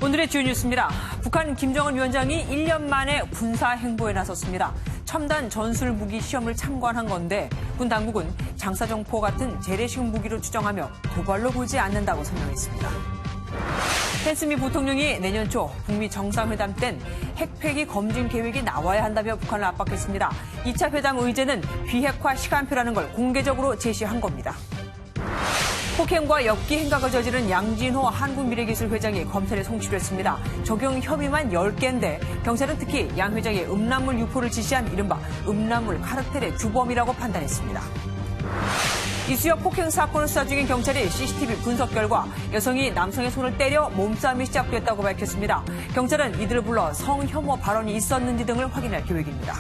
오늘의 주요 뉴스입니다. 북한 김정은 위원장이 1년 만에 군사 행보에 나섰습니다. 첨단 전술 무기 시험을 참관한 건데 군 당국은 장사정포 같은 재래식 무기로 추정하며 도발로 보지 않는다고 설명했습니다. 펜스 미 부통령이 내년 초 북미 정상회담 땐 핵폐기 검증 계획이 나와야 한다며 북한을 압박했습니다. 2차 회담 의제는 비핵화 시간표라는 걸 공개적으로 제시한 겁니다. 폭행과 엽기 행각을 저지른 양진호 한국미래기술회장이 검찰에 송치됐습니다. 적용 혐의만 10개인데 경찰은 특히 양 회장의 음란물 유포를 지시한 이른바 음란물 카르텔의 주범이라고 판단했습니다. 이수역 폭행 사건을 수사 중인 경찰이 CCTV 분석 결과 여성이 남성의 손을 때려 몸싸움이 시작됐다고 밝혔습니다. 경찰은 이들을 불러 성혐오 발언이 있었는지 등을 확인할 계획입니다.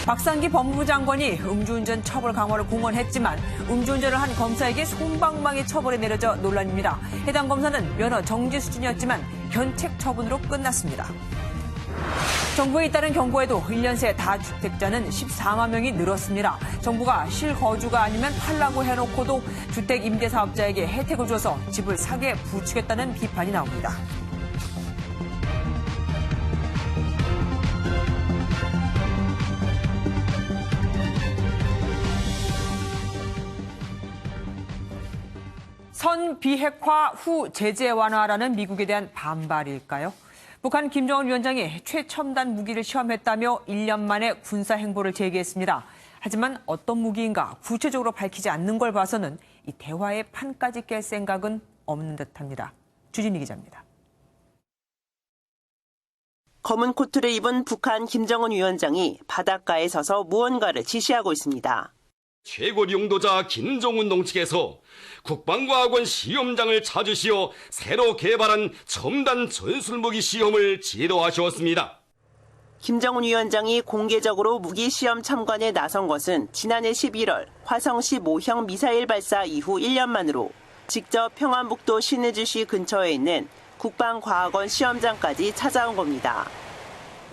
박상기 법무부 장관이 음주운전 처벌 강화를 공언했지만 음주운전을 한 검사에게 솜방망이 처벌이 내려져 논란입니다. 해당 검사는 면허 정지 수준이었지만 견책 처분으로 끝났습니다. 정부에 잇따른 경고에도 1년 새 다주택자는 14만 명이 늘었습니다. 정부가 실거주가 아니면 팔라고 해놓고도 주택 임대사업자에게 혜택을 줘서 집을 사게 부추겼다는 비판이 나옵니다. 선 비핵화 후 제재 완화라는 미국에 대한 반발일까요? 북한 김정은 위원장이 최첨단 무기를 시험했다며 1년 만에 군사 행보를 재개했습니다. 하지만 어떤 무기인가 구체적으로 밝히지 않는 걸 봐서는 이 대화의 판까지 깰 생각은 없는 듯합니다. 주진희 기자입니다. 검은 코트를 입은 북한 김정은 위원장이 바닷가에 서서 무언가를 지시하고 있습니다. 최고領導자 김정은 동측에서 국방과학원 시험장을 찾으시어 새로 개발한 첨단 전술무기 시험을 지도하셨습니다. 김정은 위원장이 공개적으로 무기 시험 참관에 나선 것은 지난해 11월 화성 15형 미사일 발사 이후 1년 만으로 직접 평안북도 신의주시 근처에 있는 국방과학원 시험장까지 찾아온 겁니다.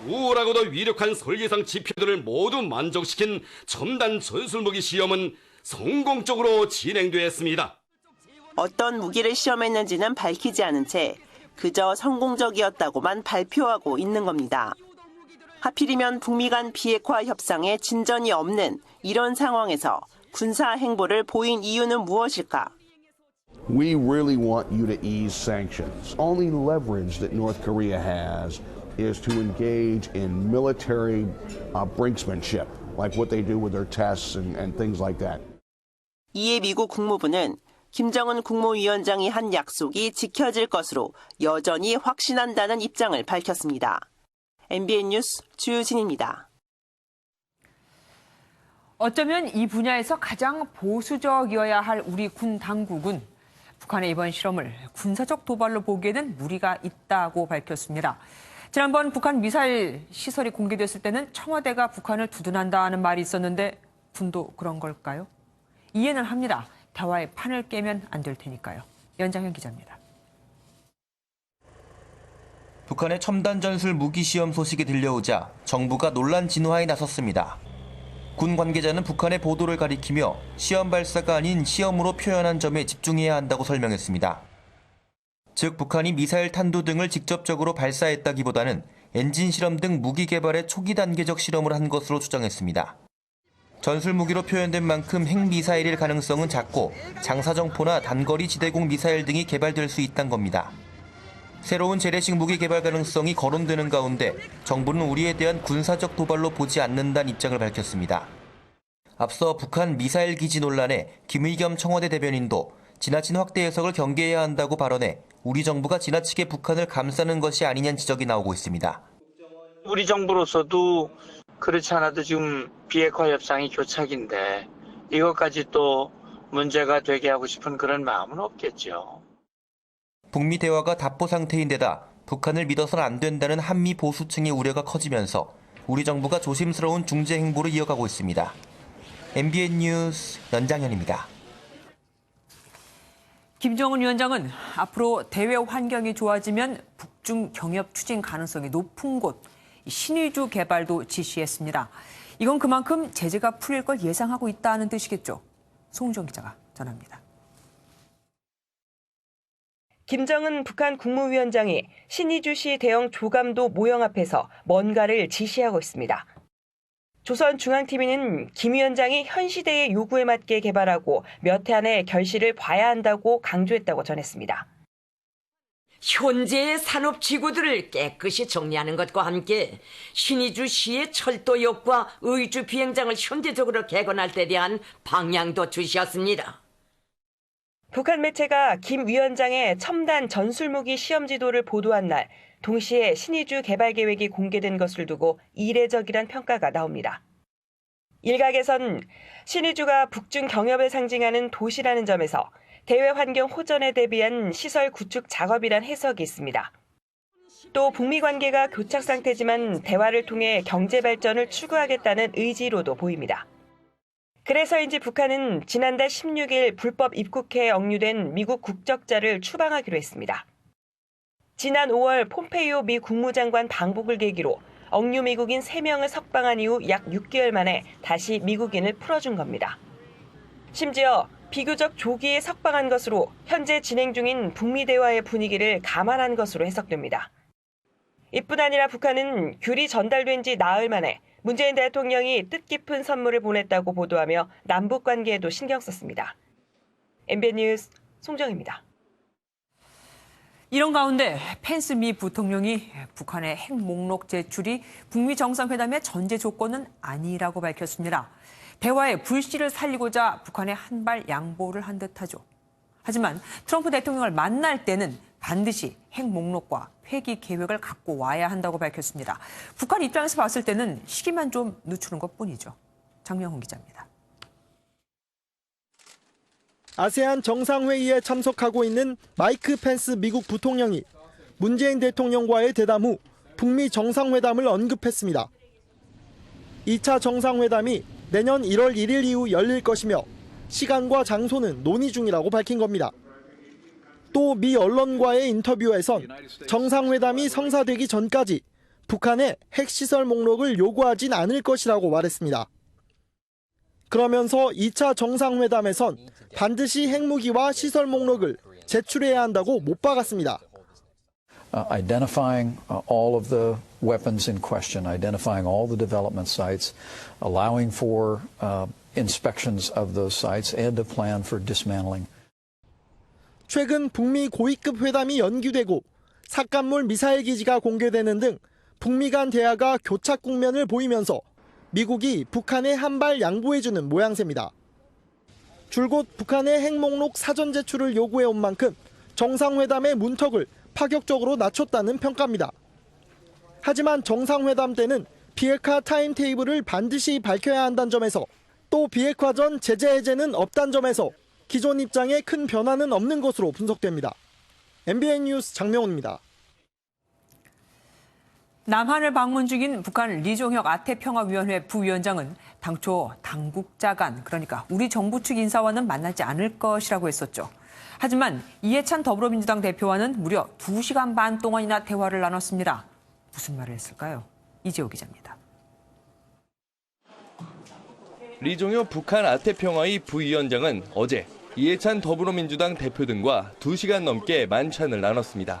우월하고도 위력한 설계상 지표들을 모두 만족시킨 첨단 전술무기 시험은 성공적으로 진행됐습니다. 어떤 무기를 시험했는지는 밝히지 않은 채 그저 성공적이었다고만 발표하고 있는 겁니다. 하필이면 북미 간 비핵화 협상에 진전이 없는 이런 상황에서 군사 행보를 보인 이유는 무엇일까? We really want you to ease sanctions. Only leverage that North Korea has is to engage in military brinksmanship, like what they do with their tests and things like that. 이에 미국 국무부는 김정은 국무위원장이 한 약속이 지켜질 것으로 여전히 확신한다는 입장을 밝혔습니다. MBN 뉴스 주진입니다. 어쩌면 이 분야에서 가장 보수적이어야 할 우리 군 당국은 북한의 이번 실험을 군사적 도발로 보기에는 무리가 있다고 밝혔습니다. 지난번 북한 미사일 시설이 공개됐을 때는 청와대가 북한을 두둔한다는 말이 있었는데 군도 그런 걸까요? 이해는 합니다. 대화의 판을 깨면 안 될 테니까요. 연장현 기자입니다. 북한의 첨단 전술 무기 시험 소식이 들려오자 정부가 논란 진화에 나섰습니다. 군 관계자는 북한의 보도를 가리키며 시험 발사가 아닌 시험으로 표현한 점에 집중해야 한다고 설명했습니다. 즉 북한이 미사일 탄두 등을 직접적으로 발사했다기보다는 엔진 실험 등 무기 개발의 초기 단계적 실험을 한 것으로 추정했습니다. 전술 무기로 표현된 만큼 핵미사일일 가능성은 작고 장사정포나 단거리 지대공 미사일 등이 개발될 수 있다는 겁니다. 새로운 재래식 무기 개발 가능성이 거론되는 가운데 정부는 우리에 대한 군사적 도발로 보지 않는다는 입장을 밝혔습니다. 앞서 북한 미사일 기지 논란에 김의겸 청와대 대변인도 지나친 확대 해석을 경계해야 한다고 발언해 우리 정부가 지나치게 북한을 감싸는 것이 아니냐는 지적이 나오고 있습니다. 우리 정부로서도 그렇지 않아도 지금 비핵화 협상이 교착인데 이것까지 또 문제가 되게 하고 싶은 그런 마음은 없겠죠. 북미 대화가 답보 상태인 데다 북한을 믿어서는 안 된다는 한미 보수층의 우려가 커지면서 우리 정부가 조심스러운 중재 행보를 이어가고 있습니다. MBN 뉴스 연장현입니다. 김정은 위원장은 앞으로 대외 환경이 좋아지면 북중 경협 추진 가능성이 높은 곳 신의주 개발도 지시했습니다. 이건 그만큼 제재가 풀릴 걸 예상하고 있다는 뜻이겠죠. 송은정 기자가 전합니다. 김정은 북한 국무위원장이 신의주시 대형 조감도 모형 앞에서 뭔가를 지시하고 있습니다. 조선중앙TV는 김 위원장이 현 시대의 요구에 맞게 개발하고 몇 해 안에 결실을 봐야 한다고 강조했다고 전했습니다. 현재의 산업지구들을 깨끗이 정리하는 것과 함께 신의주시의 철도역과 의주 비행장을 현대적으로 개건할 데 대한 방향도 주시었습니다. 북한 매체가 김 위원장의 첨단 전술무기 시험 지도를 보도한 날 동시에 신의주 개발 계획이 공개된 것을 두고 이례적이란 평가가 나옵니다. 일각에선 신의주가 북중 경협을 상징하는 도시라는 점에서 대외 환경 호전에 대비한 시설 구축 작업이란 해석이 있습니다. 또 북미 관계가 교착 상태지만 대화를 통해 경제 발전을 추구하겠다는 의지로도 보입니다. 그래서인지 북한은 지난달 16일 불법 입국해에 억류된 미국 국적자를 추방하기로 했습니다. 지난 5월 폼페이오 미 국무장관 방북을 계기로 억류 미국인 3명을 석방한 이후 약 6개월 만에 다시 미국인을 풀어준 겁니다. 심지어 비교적 조기에 석방한 것으로 현재 진행 중인 북미 대화의 분위기를 감안한 것으로 해석됩니다. 이뿐 아니라 북한은 귤이 전달된 지 나흘 만에 문재인 대통령이 뜻깊은 선물을 보냈다고 보도하며 남북 관계에도 신경 썼습니다. MBN 뉴스 송정입니다. 이런 가운데 펜스 미 부통령이 북한의 핵 목록 제출이 북미 정상회담의 전제 조건은 아니라고 밝혔습니다. 대화의 불씨를 살리고자 북한에 한 발 양보를 한 듯하죠. 하지만 트럼프 대통령을 만날 때는 반드시 핵 목록과 폐기 계획을 갖고 와야 한다고 밝혔습니다. 북한 입장에서 봤을 때는 시기만 좀 늦추는 것뿐이죠. 장명훈 기자입니다. 아세안 정상회의에 참석하고 있는 마이크 펜스 미국 부통령이 문재인 대통령과의 대담 후 북미 정상회담을 언급했습니다. 2차 정상회담이 내년 1월 1일 이후 열릴 것이며 시간과 장소는 논의 중이라고 밝힌 겁니다. 또 미 언론과의 인터뷰에선 정상회담이 성사되기 전까지 북한의 핵시설 목록을 요구하진 않을 것이라고 말했습니다. 그러면서 2차 정상회담에선 반드시 핵무기와 시설 목록을 제출해야 한다고 못 박았습니다. Identifying all of the weapons in question, identifying all the development sites, allowing for inspections of those sites and a plan for dismantling. 최근 북미 고위급 회담이 연기되고 삭간물 미사일 기지가 공개되는 등 북미 간 대화가 교착 국면을 보이면서 미국이 북한에 한 발 양보해주는 모양새입니다. 줄곧 북한의 핵목록 사전 제출을 요구해온 만큼 정상회담의 문턱을 파격적으로 낮췄다는 평가입니다. 하지만 정상회담 때는 비핵화 타임테이블을 반드시 밝혀야 한다는 점에서 또 비핵화 전 제재 해제는 없다는 점에서 기존 입장에 큰 변화는 없는 것으로 분석됩니다. MBN 뉴스 장명훈입니다. 남한을 방문 중인 북한 리종혁 아태평화위원회 부위원장은 당초 당국자 간, 그러니까 우리 정부 측 인사와는 만나지 않을 것이라고 했었죠. 하지만 이해찬 더불어민주당 대표와는 무려 2시간 반 동안이나 대화를 나눴습니다. 무슨 말을 했을까요? 이재호 기자입니다. 리종혁 북한 아태평화위 부위원장은 어제 이해찬 더불어민주당 대표 등과 2시간 넘게 만찬을 나눴습니다.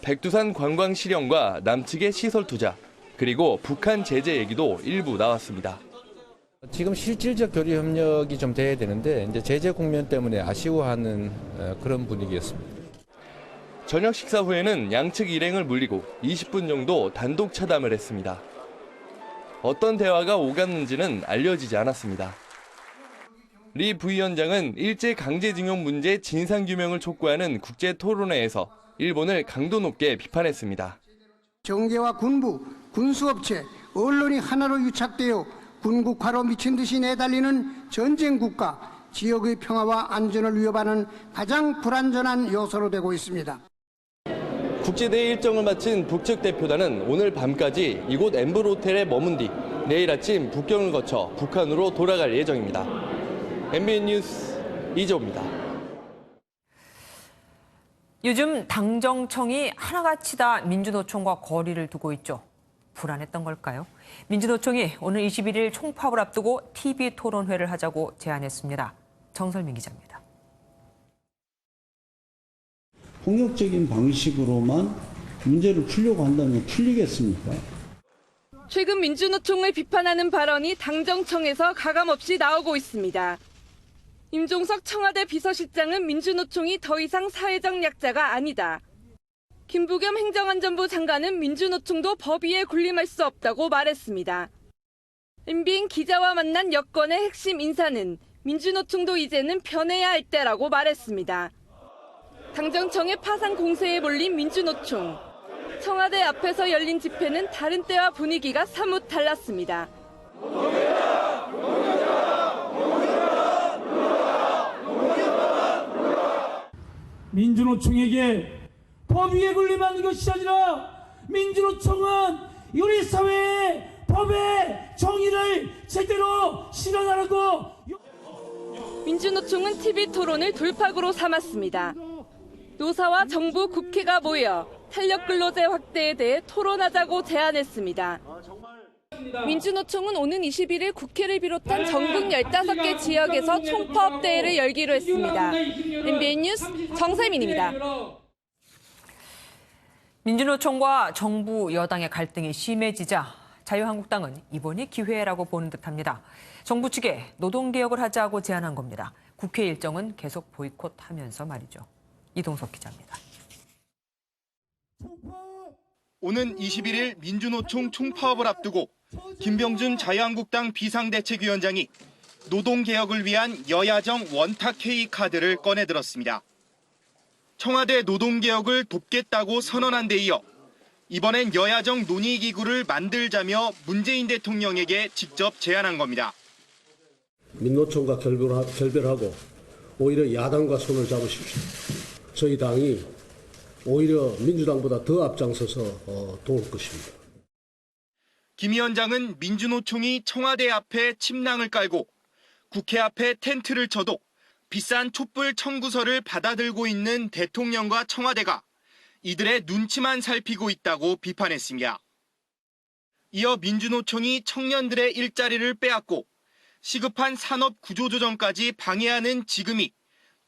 백두산 관광 실현과 남측의 시설 투자, 그리고 북한 제재 얘기도 일부 나왔습니다. 지금 실질적 교류 협력이 좀 돼야 되는데 이제 제재 국면 때문에 아쉬워하는 그런 분위기였습니다. 저녁 식사 후에는 양측 일행을 물리고 20분 정도 단독 차담을 했습니다. 어떤 대화가 오갔는지는 알려지지 않았습니다. 리 부위원장은 일제 강제징용 문제 진상규명을 촉구하는 국제 토론회에서 일본을 강도 높게 비판했습니다. 정계와 군부, 군수업체, 언론이 하나로 유착되어 군국화로 미친 듯이 내달리는 전쟁 국가, 지역의 평화와 안전을 위협하는 가장 불안전한 요소로 되고 있습니다. 국제대회 일정을 마친 북측 대표단은 오늘 밤까지 이곳 엠블 호텔에 머문 뒤 내일 아침 북경을 거쳐 북한으로 돌아갈 예정입니다. MBN 뉴스 이재호입니다. 요즘 당정청이 하나같이 다 민주노총과 거리를 두고 있죠. 불안했던 걸까요? 민주노총이 오늘 21일 총파업을 앞두고 TV 토론회를 하자고 제안했습니다. 정설민 기자입니다. 폭력적인 방식으로만 문제를 풀려고 한다면 풀리겠습니까? 최근 민주노총을 비판하는 발언이 당정청에서 가감없이 나오고 있습니다. 임종석 청와대 비서실장은 민주노총이 더 이상 사회적 약자가 아니다. 김부겸 행정안전부 장관은 민주노총도 법 위에 군림할 수 없다고 말했습니다. MBN 기자와 만난 여권의 핵심 인사는 민주노총도 이제는 변해야 할 때라고 말했습니다. 당정청의 파산 공세에 몰린 민주노총. 청와대 앞에서 열린 집회는 다른 때와 분위기가 사뭇 달랐습니다. 민주노총에게 법 위에 군림하는 것이 아니라 민주노총은 우리 사회의 법의 정의를 제대로 실현하라고. 민주노총은 TV 토론을 돌파구로 삼았습니다. 노사와 정부, 국회가 모여 탄력근로제 확대에 대해 토론하자고 제안했습니다. 민주노총은 오는 21일 국회를 비롯한 전국 15개 지역에서 총파업 대회를 열기로 했습니다. MBN 뉴스 정세민입니다. 민주노총과 정부 여당의 갈등이 심해지자 자유한국당은 이번이 기회라고 보는 듯합니다. 정부 측에 노동개혁을 하자고 제안한 겁니다. 국회 일정은 계속 보이콧하면서 말이죠. 이동석 기자입니다. 오는 21일 민주노총 총파업을 앞두고 김병준 자유한국당 비상대책위원장이 노동개혁을 위한 여야정 원탁회의 카드를 꺼내들었습니다. 청와대 노동개혁을 돕겠다고 선언한 데 이어 이번엔 여야정 논의기구를 만들자며 문재인 대통령에게 직접 제안한 겁니다. 민노총과 결별하고 오히려 야당과 손을 잡으십시오. 저희 당이 오히려 민주당보다 더 앞장서서 도울 것입니다. 김 위원장은 민주노총이 청와대 앞에 침낭을 깔고 국회 앞에 텐트를 쳐도 비싼 촛불 청구서를 받아들고 있는 대통령과 청와대가 이들의 눈치만 살피고 있다고 비판했습니다. 이어 민주노총이 청년들의 일자리를 빼앗고 시급한 산업 구조조정까지 방해하는 지금이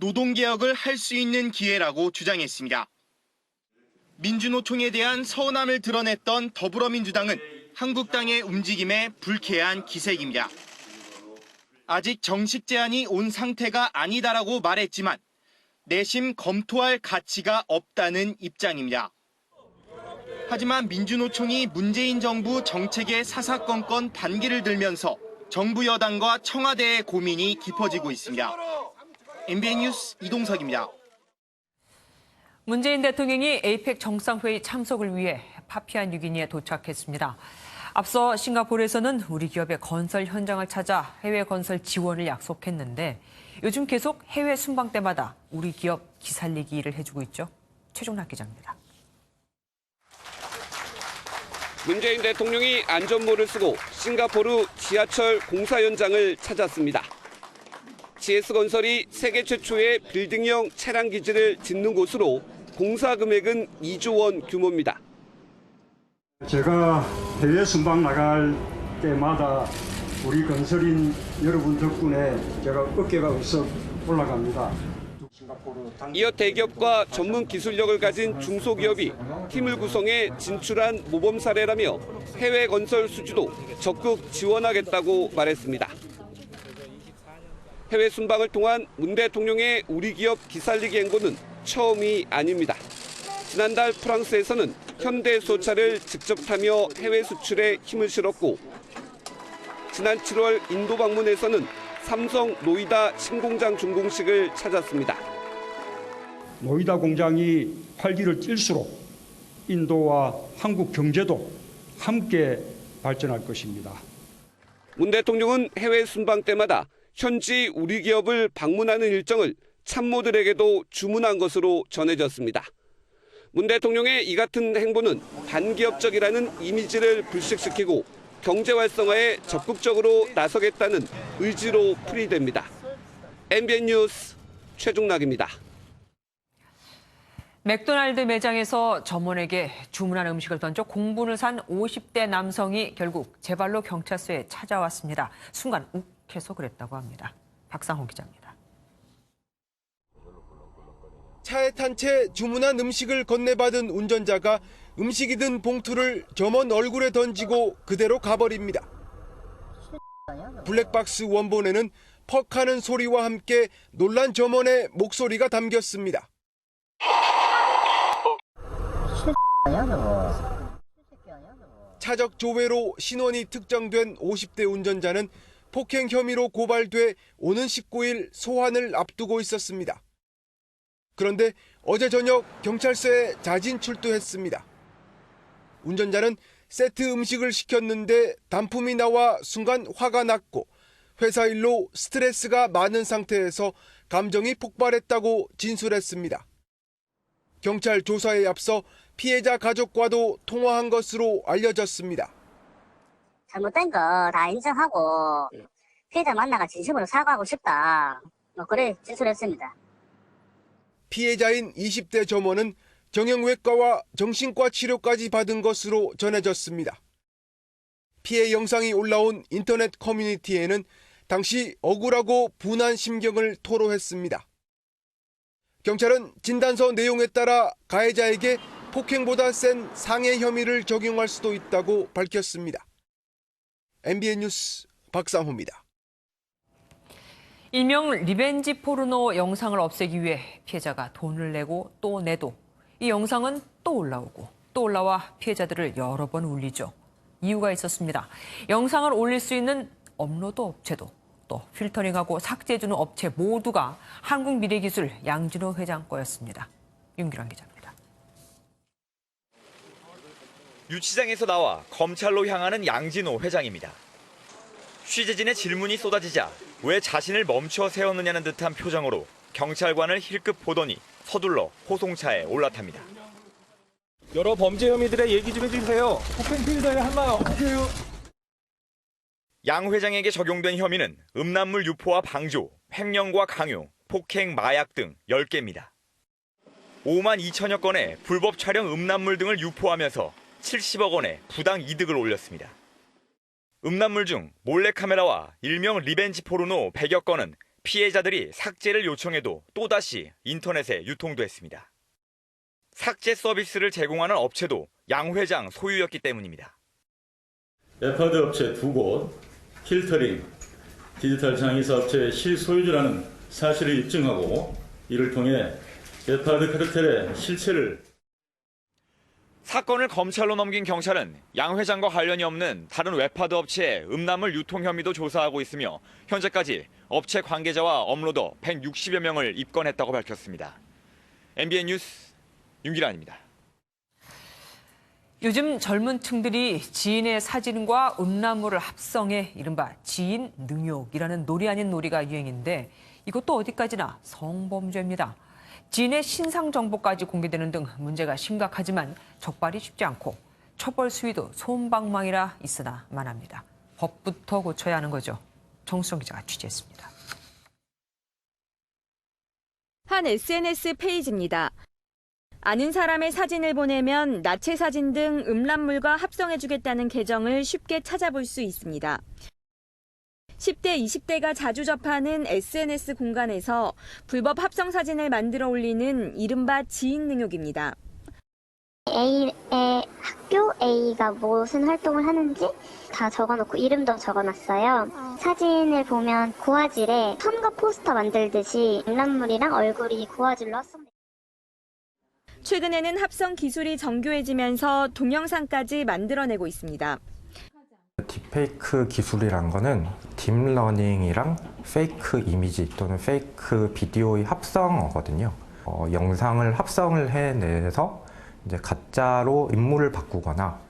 노동개혁을 할 수 있는 기회라고 주장했습니다. 민주노총에 대한 서운함을 드러냈던 더불어민주당은 한국당의 움직임에 불쾌한 기색입니다. 아직 정식 제안이 온 상태가 아니다라고 말했지만 내심 검토할 가치가 없다는 입장입니다. 하지만 민주노총이 문재인 정부 정책에 사사건건 반기를 들면서 정부 여당과 청와대의 고민이 깊어지고 있습니다. MBN 뉴스 이동석입니다. 문재인 대통령이 에이펙 정상회의 참석을 위해 파피아 뉴기니에 도착했습니다. 앞서 싱가포르에서는 우리 기업의 건설 현장을 찾아 해외 건설 지원을 약속했는데 요즘 계속 해외 순방 때마다 우리 기업 기살리기 일을 해주고 있죠. 최종락 기자입니다. 문재인 대통령이 안전모를 쓰고 싱가포르 지하철 공사 현장을 찾았습니다. GS건설이 세계 최초의 빌딩형 차량 기지를 짓는 곳으로 공사 금액은 2조 원 규모입니다. 제가 해외 순방 나갈 때마다 우리 건설인 여러분 덕분에 제가 어깨가 으쓱 올라갑니다. 이어 대기업과 전문 기술력을 가진 중소기업이 팀을 구성해 진출한 모범 사례라며 해외 건설 수주도 적극 지원하겠다고 말했습니다. 해외 순방을 통한 문 대통령의 우리 기업 기살리기 행보는 처음이 아닙니다. 지난달 프랑스에서는 현대소차를 직접 타며 해외 수출에 힘을 실었고 지난 7월 인도 방문에서는 삼성 노이다 신공장 준공식을 찾았습니다. 노이다 공장이 활기를 띨수록 인도와 한국 경제도 함께 발전할 것입니다. 문 대통령은 해외 순방 때마다 현지 우리 기업을 방문하는 일정을 참모들에게도 주문한 것으로 전해졌습니다. 문 대통령의 이 같은 행보는 반기업적이라는 이미지를 불식시키고 경제 활성화에 적극적으로 나서겠다는 의지로 풀이됩니다. MBN 뉴스 최종락입니다. 맥도날드 매장에서 점원에게 주문한 음식을 던져 공분을 산 50대 남성이 결국 제 발로 경찰서에 찾아왔습니다. 순간 욱해서 그랬다고 합니다. 박상호 기자입니다. 차에 탄 채 주문한 음식을 건네받은 운전자가 음식이 든 봉투를 점원 얼굴에 던지고 그대로 가버립니다. 블랙박스 원본에는 퍽 하는 소리와 함께 놀란 점원의 목소리가 담겼습니다. 차적 조회로 신원이 특정된 50대 운전자는 폭행 혐의로 고발돼 오는 19일 소환을 앞두고 있었습니다. 그런데 어제 저녁 경찰서에 자진 출두했습니다. 운전자는 세트 음식을 시켰는데 단품이 나와 순간 화가 났고 회사 일로 스트레스가 많은 상태에서 감정이 폭발했다고 진술했습니다. 경찰 조사에 앞서 피해자 가족과도 통화한 것으로 알려졌습니다. 잘못된 거 다 인정하고 피해자 만나가 진심으로 사과하고 싶다. 그래 진술했습니다. 피해자인 20대 점원은 정형외과와 정신과 치료까지 받은 것으로 전해졌습니다. 피해 영상이 올라온 인터넷 커뮤니티에는 당시 억울하고 분한 심경을 토로했습니다. 경찰은 진단서 내용에 따라 가해자에게 폭행보다 센 상해 혐의를 적용할 수도 있다고 밝혔습니다. MBN 뉴스 박상호입니다. 일명 리벤지 포르노 영상을 없애기 위해 피해자가 돈을 내고 또 내도 이 영상은 또 올라오고 또 올라와 피해자들을 여러 번 울리죠. 이유가 있었습니다. 영상을 올릴 수 있는 업로드 업체도 또 필터링하고 삭제해주는 업체 모두가 한국미래기술 양진호 회장 거였습니다. 윤기란 기자입니다. 유치장에서 나와 검찰로 향하는 양진호 회장입니다. 취재진의 질문이 쏟아지자 왜 자신을 멈춰 세웠느냐는 듯한 표정으로 경찰관을 힐끗 보더니 서둘러 호송차에 올라탑니다. 여러 범죄 혐의들의 얘기 좀 해주세요. 폭행 피해자의 한마디 어떻게요? 양 회장에게 적용된 혐의는 음란물 유포와 방조, 횡령과 강요, 폭행, 마약 등 10개입니다. 5만 2천여 건의 불법 촬영 음란물 등을 유포하면서 70억 원의 부당 이득을 올렸습니다. 음란물 중 몰래카메라와 일명 리벤지 포르노 100여 건은 피해자들이 삭제를 요청해도 또다시 인터넷에 유통됐습니다. 삭제 서비스를 제공하는 업체도 양 회장 소유였기 때문입니다. 에파드 업체 2곳, 필터링, 디지털 장의사업체의 실소유주라는 사실을 입증하고 이를 통해 에파드 카르텔의 실체를 사건을 검찰로 넘긴 경찰은 양 회장과 관련이 없는 다른 웹하드 업체의 음란물 유통 혐의도 조사하고 있으며 현재까지 업체 관계자와 업로더 160여 명을 입건했다고 밝혔습니다. MBN 뉴스 윤기란입니다. 요즘 젊은 층들이 지인의 사진과 음란물을 합성해 이른바 지인 능욕이라는 놀이 아닌 놀이가 유행인데 이것도 어디까지나 성범죄입니다. 지인의 신상 정보까지 공개되는 등 문제가 심각하지만 적발이 쉽지 않고 처벌 수위도 솜방망이라 있으나 만합니다. 법부터 고쳐야 하는 거죠. 정수정 기자가 취재했습니다. 한 SNS 페이지입니다. 아는 사람의 사진을 보내면 나체 사진 등 음란물과 합성해주겠다는 계정을 쉽게 찾아볼 수 있습니다. 10대, 20대가 자주 접하는 SNS 공간에서 불법 합성 사진을 만들어 올리는 이른바 지인 능욕입니다. A의 학교 A가 무슨 활동을 하는지 다 적어놓고 이름도 적어놨어요. 사진을 보면 고화질에 선거 포스터 만들듯이 음란물이랑 얼굴이 고화질로 합성돼요. 최근에는 합성 기술이 정교해지면서 동영상까지 만들어내고 있습니다. 딥페이크 기술이란 거는 딥러닝이랑 페이크 이미지 또는 페이크 비디오의 합성어거든요. 영상을 합성을 해내서 이제 가짜로 인물을 바꾸거나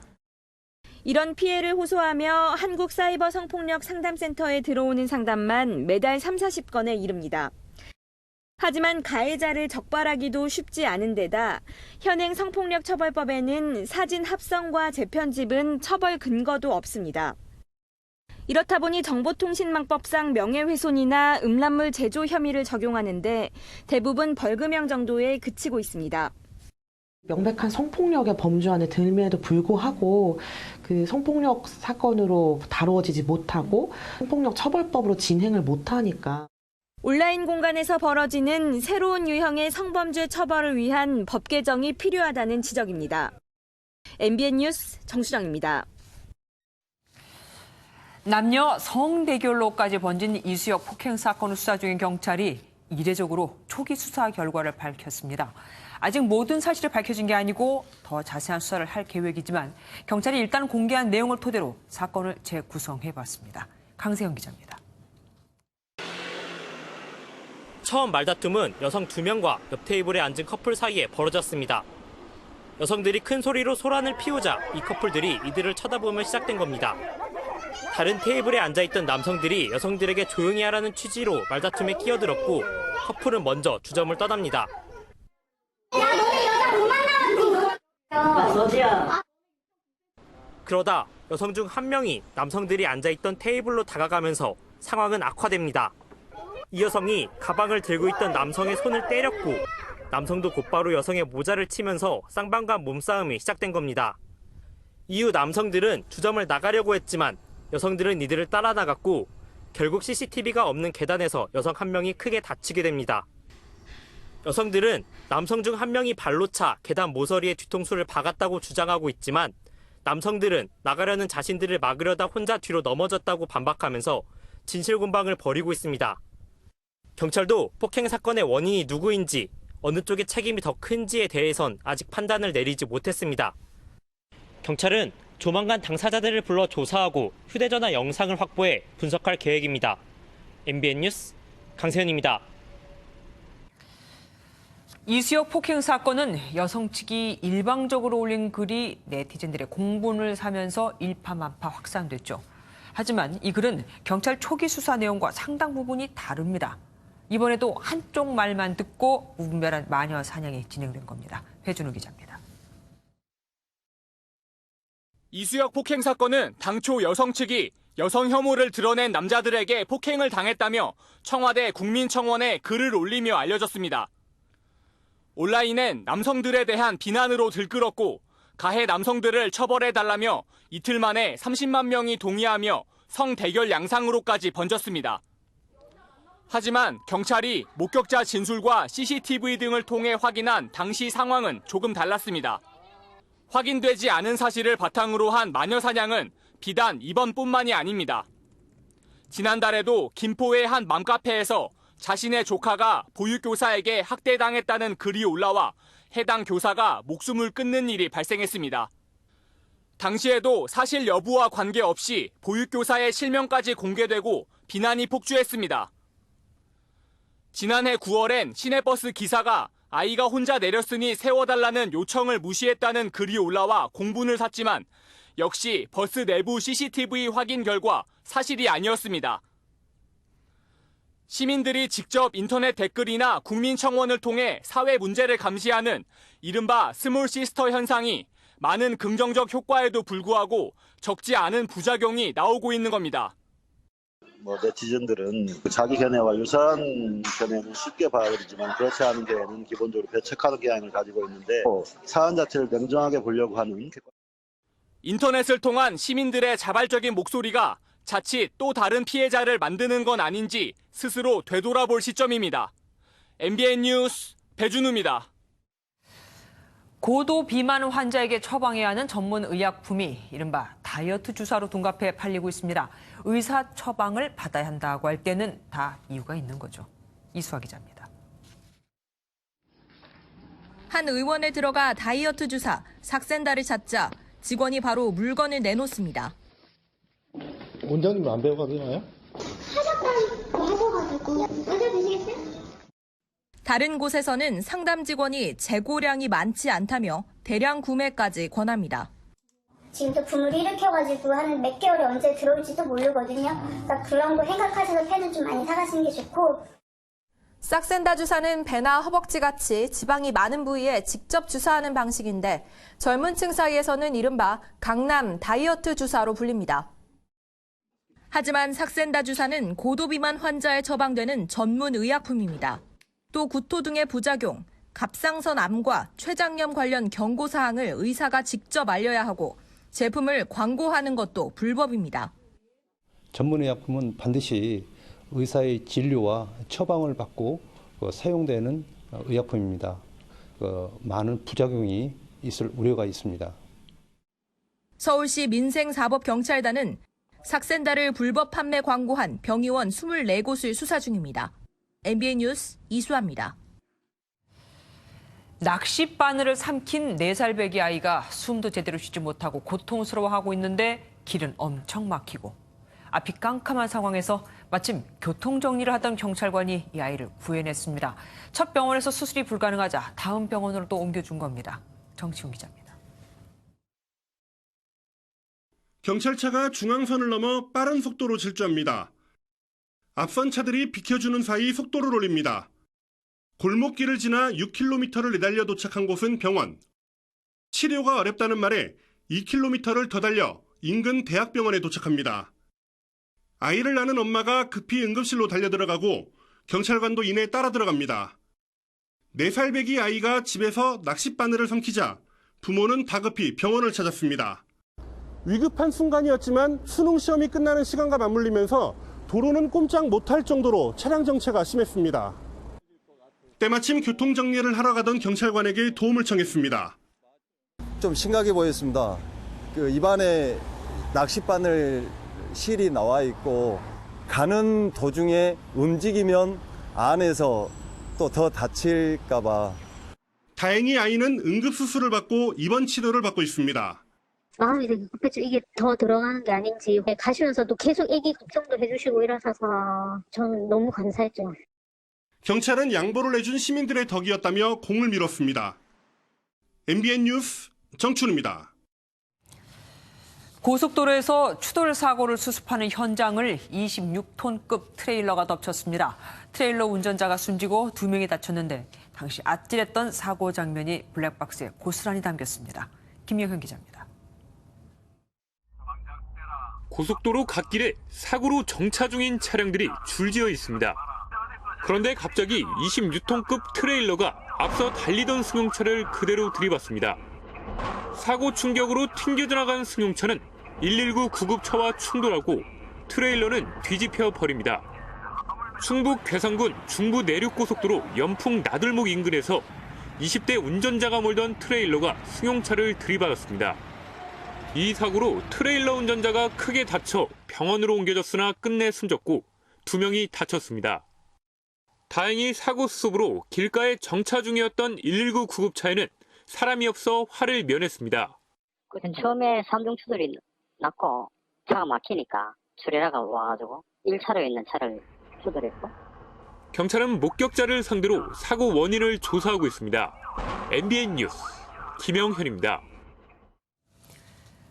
이런 피해를 호소하며 한국사이버 성폭력 상담센터에 들어오는 상담만 매달 30-40건에 이릅니다. 하지만 가해자를 적발하기도 쉽지 않은 데다 현행 성폭력 처벌법에는 사진 합성과 재편집은 처벌 근거도 없습니다. 이렇다 보니 정보통신망법상 명예훼손이나 음란물 제조 혐의를 적용하는데 대부분 벌금형 정도에 그치고 있습니다. 명백한 성폭력의 범주 안에 들음에도 불구하고 그 성폭력 사건으로 다루어지지 못하고 성폭력 처벌법으로 진행을 못하니까 온라인 공간에서 벌어지는 새로운 유형의 성범죄 처벌을 위한 법 개정이 필요하다는 지적입니다. MBN 뉴스 정수정입니다. 남녀 성대결로까지 번진 이수역 폭행 사건을 수사 중인 경찰이 이례적으로 초기 수사 결과를 밝혔습니다. 아직 모든 사실이 밝혀진 게 아니고 더 자세한 수사를 할 계획이지만 경찰이 일단 공개한 내용을 토대로 사건을 재구성해봤습니다. 강세영 기자입니다. 처음 말다툼은 여성 2명과 옆 테이블에 앉은 커플 사이에 벌어졌습니다. 여성들이 큰 소리로 소란을 피우자 이 커플들이 이들을 쳐다보며 시작된 겁니다. 다른 테이블에 앉아있던 남성들이 여성들에게 조용히 하라는 취지로 말다툼에 끼어들었고 커플은 먼저 주점을 떠납니다. 그러다 여성 중 한 명이 남성들이 앉아있던 테이블로 다가가면서 상황은 악화됩니다. 이 여성이 가방을 들고 있던 남성의 손을 때렸고 남성도 곧바로 여성의 모자를 치면서 쌍방간 몸싸움이 시작된 겁니다. 이후 남성들은 주점을 나가려고 했지만 여성들은 이들을 따라 나갔고 결국 CCTV가 없는 계단에서 여성 한 명이 크게 다치게 됩니다. 여성들은 남성 중 한 명이 발로 차 계단 모서리에 뒤통수를 박았다고 주장하고 있지만 남성들은 나가려는 자신들을 막으려다 혼자 뒤로 넘어졌다고 반박하면서 진실공방을 벌이고 있습니다. 경찰도 폭행 사건의 원인이 누구인지 어느 쪽의 책임이 더 큰지에 대해선 아직 판단을 내리지 못했습니다. 경찰은 조만간 당사자들을 불러 조사하고 휴대전화 영상을 확보해 분석할 계획입니다. MBN 뉴스 강세현입니다. 이수역 폭행 사건은 여성 측이 일방적으로 올린 글이 네티즌들의 공분을 사면서 일파만파 확산됐죠. 하지만 이 글은 경찰 초기 수사 내용과 상당 부분이 다릅니다. 이번에도 한쪽 말만 듣고 무분별한 마녀 사냥이 진행된 겁니다. 배준우 기자입니다. 이수역 폭행 사건은 당초 여성 측이 여성 혐오를 드러낸 남자들에게 폭행을 당했다며 청와대 국민청원에 글을 올리며 알려졌습니다. 온라인엔 남성들에 대한 비난으로 들끓었고 가해 남성들을 처벌해달라며 이틀 만에 30만 명이 동의하며 성대결 양상으로까지 번졌습니다. 하지만 경찰이 목격자 진술과 CCTV 등을 통해 확인한 당시 상황은 조금 달랐습니다. 확인되지 않은 사실을 바탕으로 한 마녀 사냥은 비단 이번뿐만이 아닙니다. 지난달에도 김포의 한 맘카페에서 자신의 조카가 보육교사에게 학대당했다는 글이 올라와 해당 교사가 목숨을 끊는 일이 발생했습니다. 당시에도 사실 여부와 관계없이 보육교사의 실명까지 공개되고 비난이 폭주했습니다. 지난해 9월엔 시내버스 기사가 아이가 혼자 내렸으니 세워달라는 요청을 무시했다는 글이 올라와 공분을 샀지만 역시 버스 내부 CCTV 확인 결과 사실이 아니었습니다. 시민들이 직접 인터넷 댓글이나 국민청원을 통해 사회 문제를 감시하는 이른바 스몰 시스터 현상이 많은 긍정적 효과에도 불구하고 적지 않은 부작용이 나오고 있는 겁니다. 네티즌들은 자기 견해와 유사한 견해는 쉽게 받아들이지만 그렇지 않은 견해는 기본적으로 배척하는 경향을 가지고 있는데 사안 자체를 냉정하게 보려고 하는. 인터넷을 통한 시민들의 자발적인 목소리가 자칫 또 다른 피해자를 만드는 건 아닌지 스스로 되돌아볼 시점입니다. MBN 뉴스 배준우입니다. 고도 비만 환자에게 처방해야 하는 전문 의약품이 이른바 다이어트 주사로 둔갑해 팔리고 있습니다. 의사 처방을 받아야 한다고 할 때는 다 이유가 있는 거죠. 이수아 기자입니다. 한 의원에 들어가 다이어트 주사, 삭센다를 찾자 직원이 바로 물건을 내놓습니다. 원장님 안 배워가도 되나요? 하셔가지고 먼저 드시겠어요? 다른 곳에서는 상담 직원이 재고량이 많지 않다며 대량 구매까지 권합니다. 지금도 붐을 일으켜가지고 한 몇 개월에 언제 들어올지도 모르거든요. 그러니까 그런 거 생각하셔서 펜을 좀 많이 사가시는 게 좋고. 싹센다 주사는 배나 허벅지같이 지방이 많은 부위에 직접 주사하는 방식인데 젊은 층 사이에서는 이른바 강남 다이어트 주사로 불립니다. 하지만 삭센다 주사는 고도비만 환자에 처방되는 전문 의약품입니다. 또 구토 등의 부작용, 갑상선 암과 췌장염 관련 경고사항을 의사가 직접 알려야 하고 제품을 광고하는 것도 불법입니다. 전문의약품은 반드시 의사의 진료와 처방을 받고 사용되는 의약품입니다. 많은 부작용이 있을 우려가 있습니다. 서울시 민생사법경찰단은 삭센다를 불법 판매 광고한 병의원 24곳을 수사 중입니다. MBN 뉴스 이수아입니다. 낚시 바늘을 삼킨 4살배기 아이가 숨도 제대로 쉬지 못하고 고통스러워하고 있는데 길은 엄청 막히고 앞이 깜깜한 상황에서 마침 교통정리를 하던 경찰관이 이 아이를 구해냈습니다. 첫 병원에서 수술이 불가능하자 다음 병원으로 또 옮겨준 겁니다. 정치훈 기자입니다. 경찰차가 중앙선을 넘어 빠른 속도로 질주합니다. 앞선 차들이 비켜주는 사이 속도를 올립니다. 골목길을 지나 6km를 내달려 도착한 곳은 병원. 치료가 어렵다는 말에 2km를 더 달려 인근 대학병원에 도착합니다. 아이를 낳은 엄마가 급히 응급실로 달려들어가고 경찰관도 이내 따라 들어갑니다. 4살배기 아이가 집에서 낚싯바늘을 삼키자 부모는 다급히 병원을 찾았습니다. 위급한 순간이었지만 수능 시험이 끝나는 시간과 맞물리면서 도로는 꼼짝 못할 정도로 차량 정체가 심했습니다. 때마침 교통정리를 하러 가던 경찰관에게 도움을 청했습니다. 좀 심각해 보였습니다. 입안에 낚싯바늘 실이 나와 있고 가는 도중에 움직이면 안에서 또 더 다칠까 봐. 다행히 아이는 응급수술을 받고 입원 치료를 받고 있습니다. 마음이 되게 급했죠. 이게 더 들어가는 게 아닌지. 가시면서도 계속 애기 걱정도 해주시고 이러셔서 저는 너무 감사했죠. 경찰은 양보를 해준 시민들의 덕이었다며 공을 밀었습니다. MBN 뉴스 정춘우입니다. 고속도로에서 추돌 사고를 수습하는 현장을 26톤급 트레일러가 덮쳤습니다. 트레일러 운전자가 숨지고 2명이 다쳤는데 당시 아찔했던 사고 장면이 블랙박스에 고스란히 담겼습니다. 김영현 기자입니다. 고속도로 갓길에 사고로 정차 중인 차량들이 줄지어 있습니다. 그런데 갑자기 26톤급 트레일러가 앞서 달리던 승용차를 그대로 들이받습니다. 사고 충격으로 튕겨 지나간 승용차는 119 구급차와 충돌하고 트레일러는 뒤집혀 버립니다. 충북 괴산군 중부 내륙고속도로 연풍 나들목 인근에서 20대 운전자가 몰던 트레일러가 승용차를 들이받았습니다. 이 사고로 트레일러 운전자가 크게 다쳐 병원으로 옮겨졌으나 끝내 숨졌고 2명이 다쳤습니다. 다행히 사고 수습으로 길가에 정차 중이었던 119 구급차에는 사람이 없어 화를 면했습니다. 처음에 3중 추돌이 났고 차가 막히니까 수레라가 와가지고 1차로에 있는 차를 추돌했고. 경찰은 목격자를 상대로 사고 원인을 조사하고 있습니다. MBN 뉴스 김영현입니다.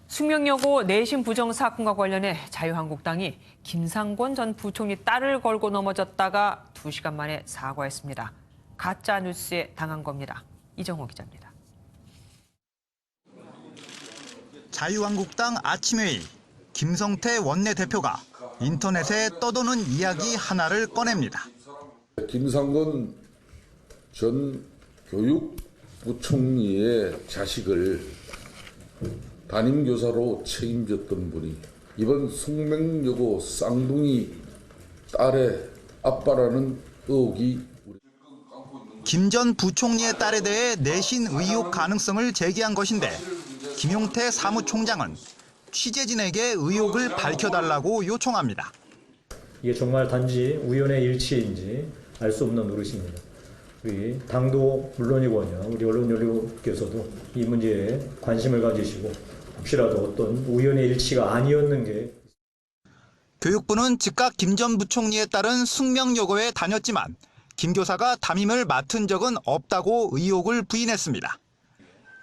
숙명여고 내신 부정 사건과 관련해 자유한국당이 김상곤 전 부총리 딸을 걸고 넘어졌다가 2시간 만에 사과했습니다. 가짜 뉴스에 당한 겁니다. 이정호 기자입니다. 자유한국당 아침회의, 김성태 원내대표가 인터넷에 떠도는 이야기 하나를 꺼냅니다. 김상곤 전 교육부총리의 자식을 담임교사로 책임졌던 분이 이번 숙명여고 쌍둥이 딸의 아빠라는 의혹이. 김 전 부총리의 딸에 대해 내신 의혹 가능성을 제기한 것인데 김용태 사무총장은 취재진에게 의혹을 밝혀달라고 요청합니다. 이게 정말 단지 우연의 일치인지 알 수 없는 노릇입니다. 우리 당도 물론이거냐 우리 언론연구께서도 이 문제에 관심을 가지시고 혹시라도 어떤 우연의 일치가 아니었는 게. 교육부는 즉각 김 전 부총리에 따른 숙명여고에 다녔지만 김 교사가 담임을 맡은 적은 없다고 의혹을 부인했습니다.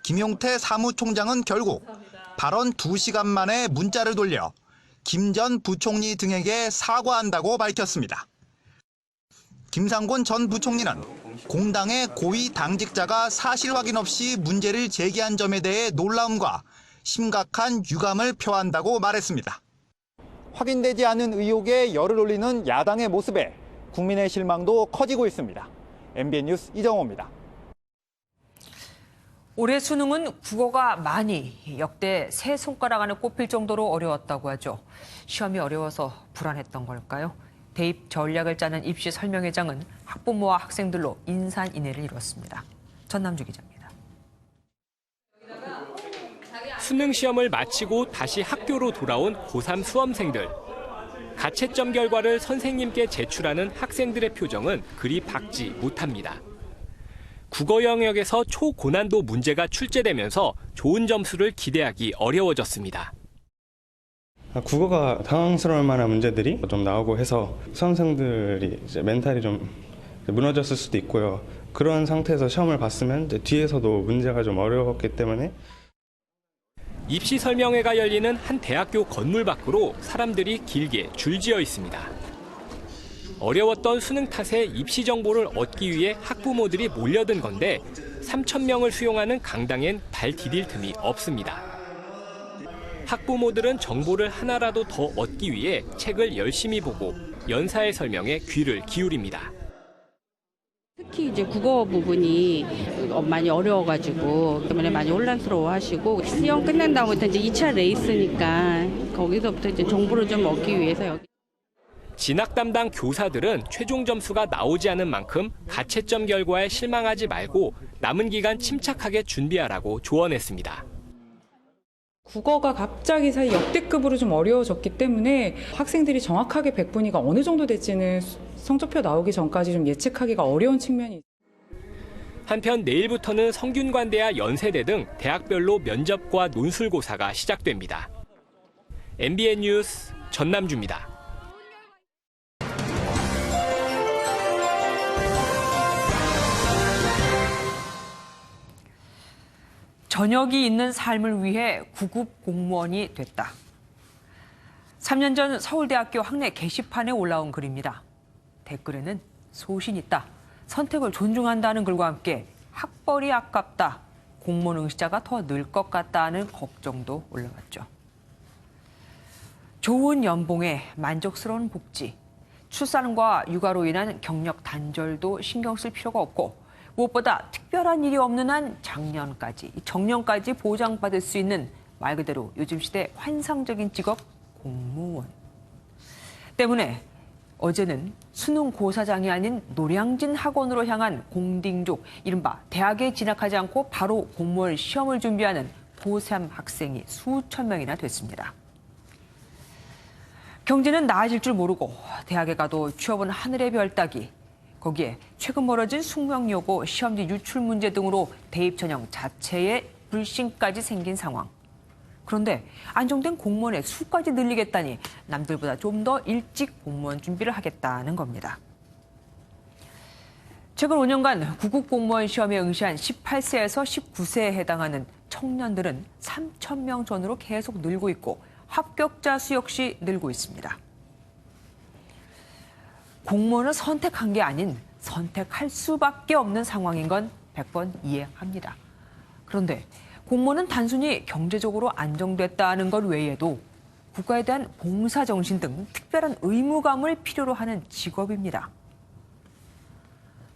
김용태 사무총장은 결국 발언 2시간 만에 문자를 돌려 김 전 부총리 등에게 사과한다고 밝혔습니다. 김상곤 전 부총리는 공당의 고위 당직자가 사실 확인 없이 문제를 제기한 점에 대해 놀라움과 심각한 유감을 표한다고 말했습니다. 확인되지 않은 의혹에 열을 올리는 야당의 모습에 국민의 실망도 커지고 있습니다. MBN 뉴스 이정호입니다. 올해 수능은 국어가 많이 역대 세 손가락 안에 꼽힐 정도로 어려웠다고 하죠. 시험이 어려워서 불안했던 걸까요? 대입 전략을 짜는 입시 설명회장은 학부모와 학생들로 인산인해를 이뤘습니다. 전남주 기자입니다. 수능 시험을 마치고 다시 학교로 돌아온 고3 수험생들. 가채점 결과를 선생님께 제출하는 학생들의 표정은 그리 밝지 못합니다. 국어 영역에서 초고난도 문제가 출제되면서 좋은 점수를 기대하기 어려워졌습니다. 국어가 당황스러울 만한 문제들이 좀 나오고 해서 수험생들이 이제 멘탈이 좀 무너졌을 수도 있고요. 그런 상태에서 시험을 봤으면 이제 뒤에서도 문제가 좀 어려웠기 때문에 입시 설명회가 열리는 한 대학교 건물 밖으로 사람들이 길게 줄지어 있습니다. 어려웠던 수능 탓에 입시 정보를 얻기 위해 학부모들이 몰려든 건데 3,000명을 수용하는 강당엔 발 디딜 틈이 없습니다. 학부모들은 정보를 하나라도 더 얻기 위해 책을 열심히 보고 연사의 설명에 귀를 기울입니다. 특히 이제 국어 부분이 많이 어려워가지고 때문에 많이 혼란스러워하시고 시험 끝난 다음부터 이제 2차 레이스니까 거기서부터 이제 정보를 좀 얻기 위해서 여기. 진학 담당 교사들은 최종 점수가 나오지 않은 만큼 가채점 결과에 실망하지 말고 남은 기간 침착하게 준비하라고 조언했습니다. 국어가 갑자기 사실 역대급으로 좀 어려워졌기 때문에 학생들이 정확하게 백분위가 어느 정도 될지는 성적표 나오기 전까지 좀 예측하기가 어려운 측면이 있습니다. 한편 내일부터는 성균관대와 연세대 등 대학별로 면접과 논술고사가 시작됩니다. MBN 뉴스 전남주입니다. 저녁이 있는 삶을 위해 구급 공무원이 됐다. 3년 전 서울대학교 학내 게시판에 올라온 글입니다. 댓글에는 소신 있다, 선택을 존중한다는 글과 함께 학벌이 아깝다, 공무원 응시자가 더 늘 것 같다는 걱정도 올라왔죠. 좋은 연봉에 만족스러운 복지, 출산과 육아로 인한 경력 단절도 신경 쓸 필요가 없고 무엇보다 특별한 일이 없는 한 정년까지 보장받을 수 있는 말 그대로 요즘 시대 환상적인 직업 공무원. 때문에 어제는 수능 고사장이 아닌 노량진 학원으로 향한 공딩족, 이른바 대학에 진학하지 않고 바로 공무원 시험을 준비하는 고3 학생이 수천 명이나 됐습니다. 경제는 나아질 줄 모르고 대학에 가도 취업은 하늘의 별 따기. 거기에 최근 벌어진 숙명여고 시험지 유출 문제 등으로 대입 전형 자체에 불신까지 생긴 상황. 그런데 안정된 공무원의 수까지 늘리겠다니 남들보다 좀 더 일찍 공무원 준비를 하겠다는 겁니다. 최근 5년간 구급 공무원 시험에 응시한 18세에서 19세에 해당하는 청년들은 3,000명 전으로 계속 늘고 있고 합격자 수 역시 늘고 있습니다. 공무원을 선택한 게 아닌 선택할 수밖에 없는 상황인 건 100번 이해합니다. 그런데 공무원은 단순히 경제적으로 안정됐다는 것 외에도 국가에 대한 봉사정신 등 특별한 의무감을 필요로 하는 직업입니다.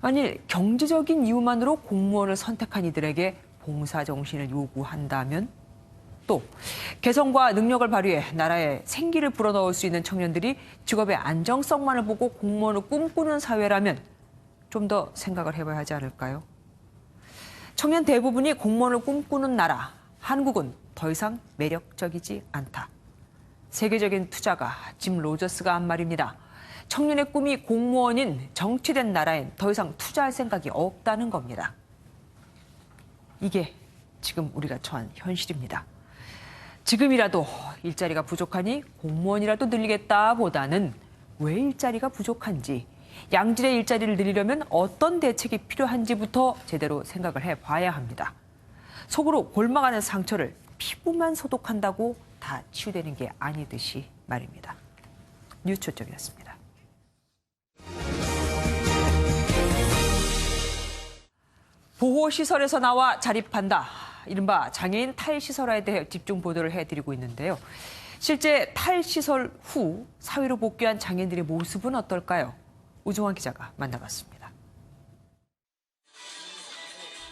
만일 경제적인 이유만으로 공무원을 선택한 이들에게 봉사정신을 요구한다면 또 개성과 능력을 발휘해 나라에 생기를 불어넣을 수 있는 청년들이 직업의 안정성만을 보고 공무원을 꿈꾸는 사회라면 좀 더 생각을 해봐야 하지 않을까요? 청년 대부분이 공무원을 꿈꾸는 나라, 한국은 더 이상 매력적이지 않다. 세계적인 투자가 짐 로저스가 한 말입니다. 청년의 꿈이 공무원인 정치된 나라엔 더 이상 투자할 생각이 없다는 겁니다. 이게 지금 우리가 처한 현실입니다. 지금이라도 일자리가 부족하니 공무원이라도 늘리겠다 보다는 왜 일자리가 부족한지, 양질의 일자리를 늘리려면 어떤 대책이 필요한지부터 제대로 생각을 해봐야 합니다. 속으로 골마가는 상처를 피부만 소독한다고 다 치유되는 게 아니듯이 말입니다. 뉴스 초점이었습니다. 보호시설에서 나와 자립한다. 이른바 장애인 탈시설화에 대해 집중 보도를 해드리고 있는데요. 실제 탈시설 후 사회로 복귀한 장애인들의 모습은 어떨까요? 우종환 기자가 만나봤습니다.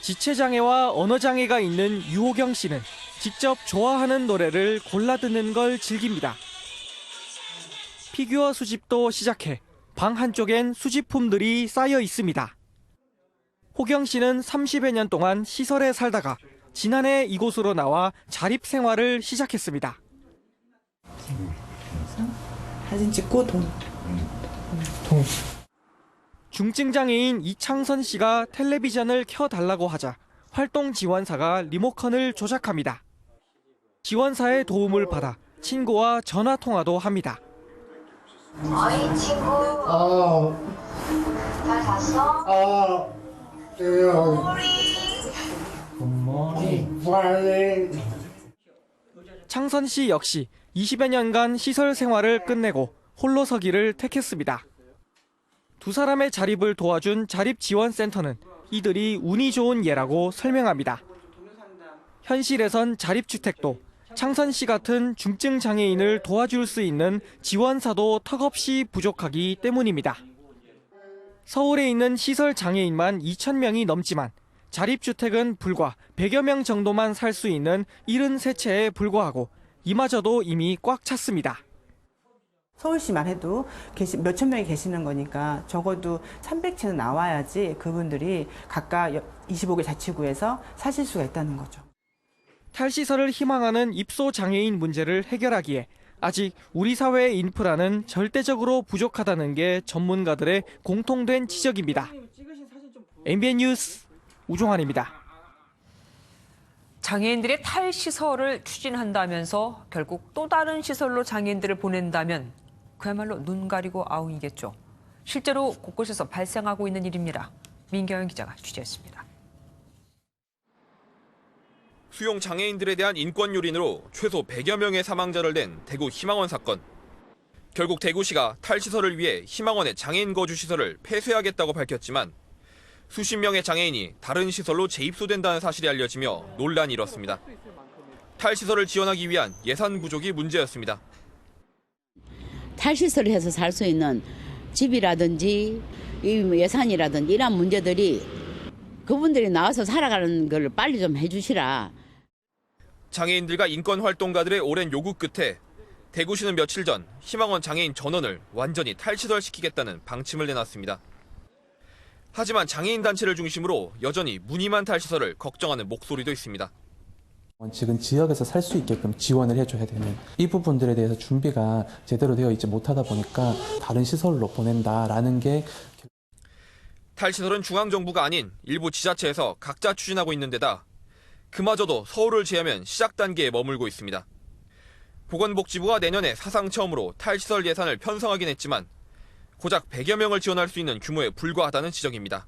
지체장애와 언어장애가 있는 유호경 씨는 직접 좋아하는 노래를 골라 듣는 걸 즐깁니다. 피규어 수집도 시작해 방 한쪽엔 수집품들이 쌓여 있습니다. 호경 씨는 30여 년 동안 시설에 살다가 지난해 이곳으로 나와 자립 생활을 시작했습니다. 사진 찍고 동. 중증장애인 이창선 씨가 텔레비전을 켜달라고 하자 활동 지원사가 리모컨을 조작합니다. 지원사의 도움을 받아 친구와 전화 통화도 합니다. 어이 친구. 잘 잤어? 창선 씨 역시 20여 년간 시설 생활을 끝내고 홀로 서기를 택했습니다. 두 사람의 자립을 도와준 자립지원센터는 이들이 운이 좋은 예라고 설명합니다. 현실에선 자립주택도 창선 씨 같은 중증 장애인을 도와줄 수 있는 지원사도 턱없이 부족하기 때문입니다. 서울에 있는 시설 장애인만 2,000명이 넘지만 자립주택은 불과 100여 명 정도만 살 수 있는 73채에 불과하고 이마저도 이미 꽉 찼습니다. 서울시만 해도 몇천 명이 계시는 거니까 적어도 300채는 나와야지 그분들이 각각 25개 자치구에서 사실 수가 있다는 거죠. 탈시설을 희망하는 입소 장애인 문제를 해결하기에 아직 우리 사회의 인프라는 절대적으로 부족하다는 게 전문가들의 공통된 지적입니다. MBN 뉴스 우종환입니다. 장애인들의 탈시설을 추진한다면서 결국 또 다른 시설로 장애인들을 보낸다면 그야말로 눈 가리고 아웅이겠죠. 실제로 곳곳에서 발생하고 있는 일입니다. 민경현 기자가 취재했습니다. 수용 장애인들에 대한 인권 요린으로 최소 100여 명의 사망자를 낸 대구 희망원 사건. 결국 대구시가 탈시설을 위해 희망원의 장애인 거주 시설을 폐쇄하겠다고 밝혔지만 수십 명의 장애인이 다른 시설로 재입소된다는 사실이 알려지며 논란이 일었습니다. 탈시설을 지원하기 위한 예산 부족이 문제였습니다. 탈시설을 해서 살 수 있는 집이라든지 예산이라든지 이런 문제들이 그분들이 나와서 살아가는 걸 빨리 좀 해주시라. 장애인들과 인권활동가들의 오랜 요구 끝에 대구시는 며칠 전 희망원 장애인 전원을 완전히 탈시설시키겠다는 방침을 내놨습니다. 하지만 장애인 단체를 중심으로 여전히 무늬만 탈시설을 걱정하는 목소리도 있습니다. 지금 지역에서 살 수 있게끔 지원을 해줘야 되는 이 부분들에 대해서 준비가 제대로 되어 있지 못하다 보니까 다른 시설로 보낸다라는 게 탈시설은 중앙정부가 아닌 일부 지자체에서 각자 추진하고 있는 데다 그마저도 서울을 제하면 시작 단계에 머물고 있습니다. 보건복지부가 내년에 사상 처음으로 탈시설 예산을 편성하긴 했지만 고작 100여 명을 지원할 수 있는 규모에 불과하다는 지적입니다.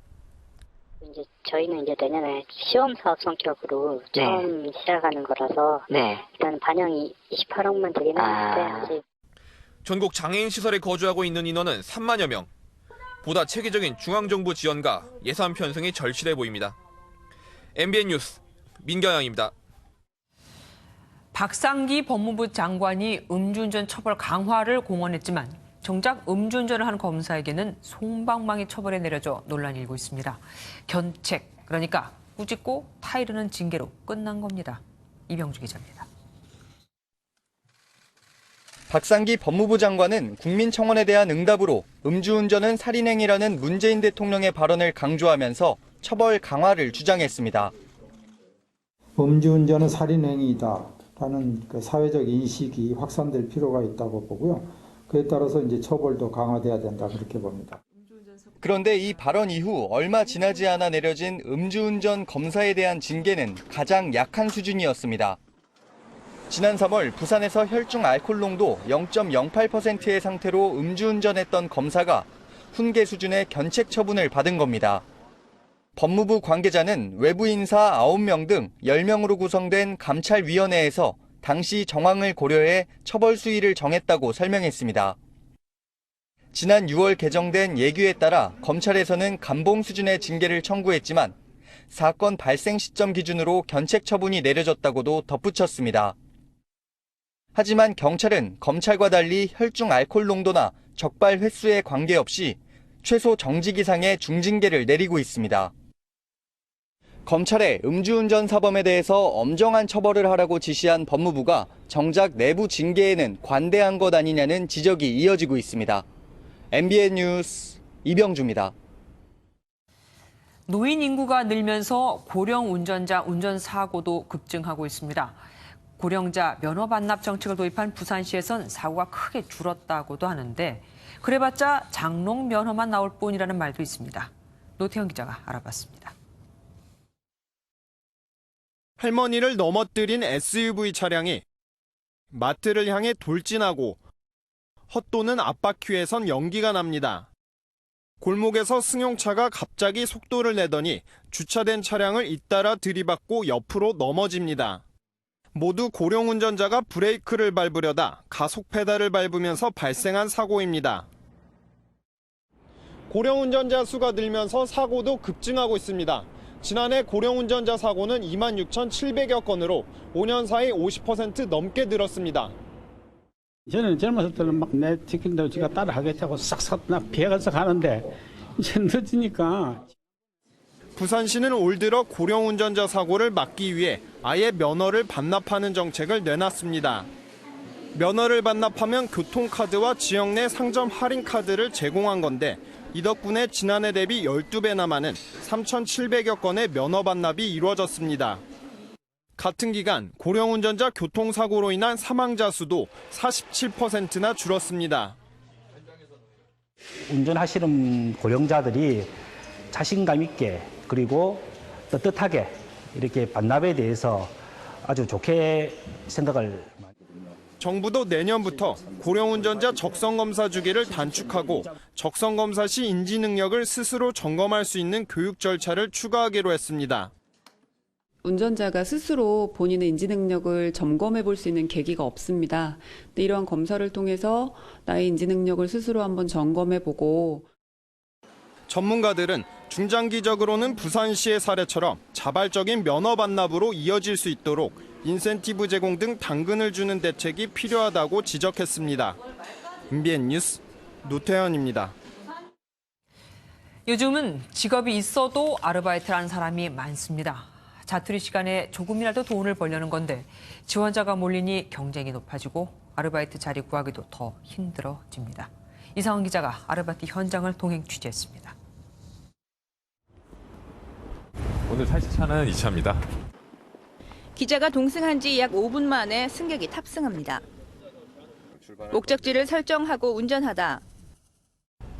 저희는 내년에 시험 사업 성격으로 처음 시작하는 거라서 일단 반영이 28억만 되긴 하는데 아직. 전국 장애인 시설에 거주하고 있는 인원은 3만여 명. 보다 체계적인 중앙정부 지원과 예산 편성이 절실해 보입니다. MBN 뉴스 민경영입니다. 박상기 법무부 장관이 음주운전 처벌 강화를 공언했지만 정작 음주운전을 하는 검사에게는 솜방망이 처벌에 내려져 논란이 일고 있습니다. 견책, 그러니까 꾸짖고 타이르는 징계로 끝난 겁니다. 이병주 기자입니다. 박상기 법무부 장관은 국민청원에 대한 응답으로 음주운전은 살인행위라는 문재인 대통령의 발언을 강조하면서 처벌 강화를 주장했습니다. 음주운전은 살인행위다라는 사회적 인식이 확산될 필요가 있다고 보고요. 그에 따라서 이제 처벌도 강화돼야 된다 그렇게 봅니다. 그런데 이 발언 이후 얼마 지나지 않아 내려진 음주운전 검사에 대한 징계는 가장 약한 수준이었습니다. 지난 3월 부산에서 혈중 알코올 농도 0.08%의 상태로 음주운전했던 검사가 훈계 수준의 견책 처분을 받은 겁니다. 법무부 관계자는 외부 인사 9명 등 10명으로 구성된 감찰위원회에서 당시 정황을 고려해 처벌 수위를 정했다고 설명했습니다. 지난 6월 개정된 예규에 따라 검찰에서는 감봉 수준의 징계를 청구했지만 사건 발생 시점 기준으로 견책 처분이 내려졌다고도 덧붙였습니다. 하지만 경찰은 검찰과 달리 혈중 알코올 농도나 적발 횟수에 관계없이 최소 정직 이상의 중징계를 내리고 있습니다. 검찰의 음주운전 사범에 대해서 엄정한 처벌을 하라고 지시한 법무부가 정작 내부 징계에는 관대한 것 아니냐는 지적이 이어지고 있습니다. MBN 뉴스 이병주입니다. 노인 인구가 늘면서 고령 운전자 운전사고도 급증하고 있습니다. 고령자 면허 반납 정책을 도입한 부산시에선 사고가 크게 줄었다고도 하는데 그래봤자 장롱 면허만 나올 뿐이라는 말도 있습니다. 노태현 기자가 알아봤습니다. 할머니를 넘어뜨린 SUV 차량이 마트를 향해 돌진하고 헛도는 앞바퀴에선 연기가 납니다. 골목에서 승용차가 갑자기 속도를 내더니 주차된 차량을 잇따라 들이받고 옆으로 넘어집니다. 모두 고령 운전자가 브레이크를 밟으려다 가속 페달을 밟으면서 발생한 사고입니다. 고령 운전자 수가 늘면서 사고도 급증하고 있습니다. 지난해 고령 운전자 사고는 26,700여 건으로 5년 사이 50% 넘게 늘었습니다. 저는 젊었을 때는 막 내 지킨다고 지가 따라 하겠다고 싹싹 피해가서 가는데 이제 늦으니까. 부산시는 올 들어 고령 운전자 사고를 막기 위해 아예 면허를 반납하는 정책을 내놨습니다. 면허를 반납하면 교통카드와 지역 내 상점 할인 카드를 제공한 건데 이 덕분에 지난해 대비 12배나 많은 3,700여 건의 면허 반납이 이루어졌습니다. 같은 기간 고령 운전자 교통사고로 인한 사망자 수도 47%나 줄었습니다. 운전하시는 고령자들이 자신감 있게 그리고 떳떳하게 이렇게 반납에 대해서 아주 좋게 생각을. 정부도 내년부터 고령 운전자 적성검사 주기를 단축하고 적성검사 시 인지 능력을 스스로 점검할 수 있는 교육 절차를 추가하기로 했습니다. 운전자가 스스로 본인의 인지 능력을 점검해 볼 수 있는 계기가 없습니다. 근데 이러한 검사를 통해서 나의 인지 능력을 스스로 한번 점검해 보고. 전문가들은 중장기적으로는 부산시의 사례처럼 자발적인 면허 반납으로 이어질 수 있도록 인센티브 제공 등 당근을 주는 대책이 필요하다고 지적했습니다. MBN 뉴스 노태현입니다. 요즘은 직업이 있어도 아르바이트를 하는 사람이 많습니다. 자투리 시간에 조금이라도 돈을 벌려는 건데 지원자가 몰리니 경쟁이 높아지고 아르바이트 자리 구하기도 더 힘들어집니다. 이상원 기자가 아르바이트 현장을 동행 취재했습니다. 오늘 탈 차는 이 차입니다. 기자가 동승한 지 약 5분 만에 승객이 탑승합니다. 목적지를 설정하고 운전하다.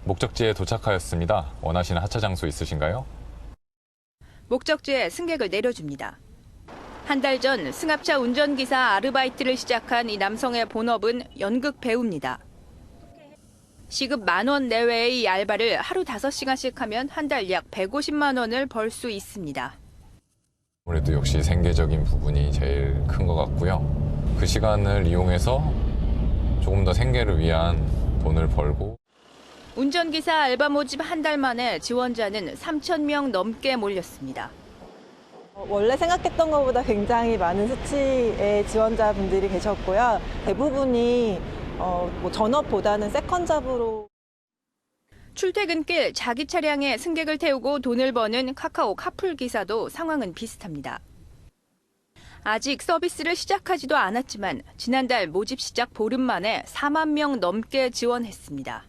목적지에 도착하였습니다. 원하시는 하차 장소 있으신가요? 목적지에 승객을 내려줍니다. 한 달 전 승합차 운전기사 아르바이트를 시작한 이 남성의 본업은 연극 배우입니다. 시급 10,000원 내외의 이 알바를 하루 5시간씩 하면 한 달 약 150만 원을 벌 수 있습니다. 아무래도 역시 생계적인 부분이 제일 큰 것 같고요. 그 시간을 이용해서 조금 더 생계를 위한 돈을 벌고. 운전기사 알바 모집 한 달 만에 지원자는 3,000명 넘게 몰렸습니다. 원래 생각했던 것보다 굉장히 많은 수치의 지원자분들이 계셨고요. 대부분이 전업보다는 세컨잡으로. 출퇴근길 자기 차량에 승객을 태우고 돈을 버는 카카오 카풀 기사도 상황은 비슷합니다. 아직 서비스를 시작하지도 않았지만 지난달 모집 시작 보름 만에 4만 명 넘게 지원했습니다.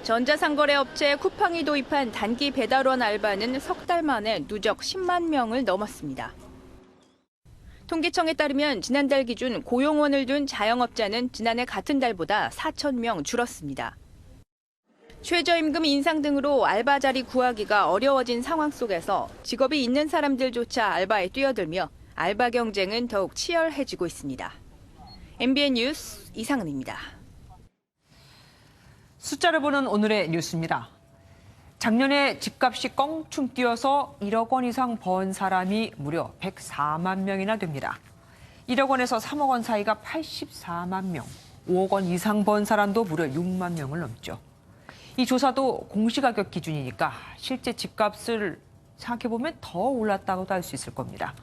전자상거래 업체 쿠팡이 도입한 단기 배달원 알바는 석 달 만에 누적 10만 명을 넘었습니다. 통계청에 따르면 지난달 기준 고용원을 둔 자영업자는 지난해 같은 달보다 4,000명 줄었습니다. 최저임금 인상 등으로 알바 자리 구하기가 어려워진 상황 속에서 직업이 있는 사람들조차 알바에 뛰어들며 알바 경쟁은 더욱 치열해지고 있습니다. MBN 뉴스 이상은입니다. 숫자를 보는 오늘의 뉴스입니다. 작년에 집값이 껑충 뛰어서 1억 원 이상 번 사람이 무려 104만 명이나 됩니다. 1억 원에서 3억 원 사이가 84만 명, 5억 원 이상 번 사람도 무려 6만 명을 넘죠. 이 조사도 공시가격 기준이니까 실제 집값을 생각해보면 더 올랐다고도 할 수 있을 겁니다.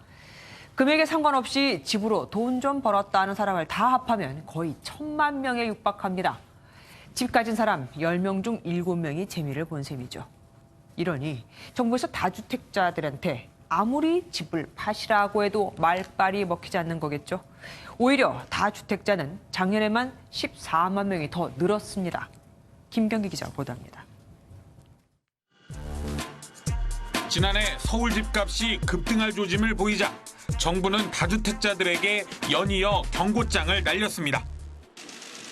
금액에 상관없이 집으로 돈 좀 벌었다 하는 사람을 다 합하면 거의 1,000만 명에 육박합니다. 집 가진 사람 10명 중 7명이 재미를 본 셈이죠. 이러니 정부에서 다주택자들한테 아무리 집을 파시라고 해도 말빨이 먹히지 않는 거겠죠. 오히려 다주택자는 작년에만 14만 명이 더 늘었습니다. 김경기 기자가 보도합니다. 지난해 서울 집값이 급등할 조짐을 보이자 정부는 다주택자들에게 연이어 경고장을 날렸습니다.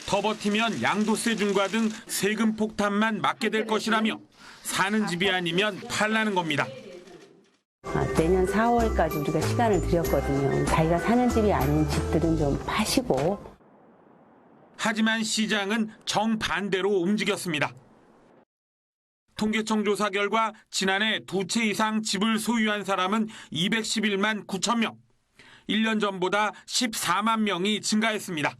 더 버티면 양도세 중과 등 세금 폭탄만 맞게 될 것이라며 사는 집이 아니면 팔라는 겁니다. 내년 4월까지 우리가 시간을 드렸거든요. 자기가 사는 집이 아닌 집들은 좀 파시고. 하지만 시장은 정반대로 움직였습니다. 통계청 조사 결과 지난해 2채 이상 집을 소유한 사람은 211만 9천 명, 1년 전보다 14만 명이 증가했습니다.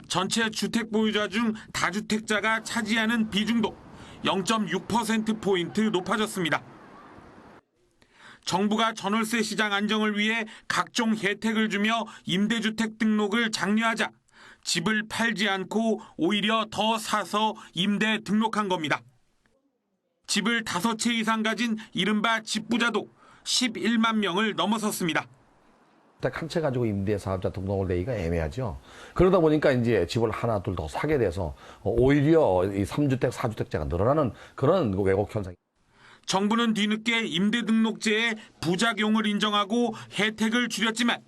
전체 주택 보유자 중 다주택자가 차지하는 비중도 0.6%포인트 높아졌습니다. 정부가 전월세 시장 안정을 위해 각종 혜택을 주며 임대주택 등록을 장려하자 집을 팔지 않고 오히려 더 사서 임대 등록한 겁니다. 집을 5채 이상 가진 이른바 집부자도 11만 명을 넘어섰습니다. 한 채 가지고 임대 사업자 등록을 내기가 애매하죠. 그러다 보니까 이제 집을 하나 둘 더 사게 돼서 오히려 이 3주택, 4주택자가 늘어나는 그런 왜곡 현상이. 정부는 뒤늦게 임대 등록제의 부작용을 인정하고 혜택을 줄였지만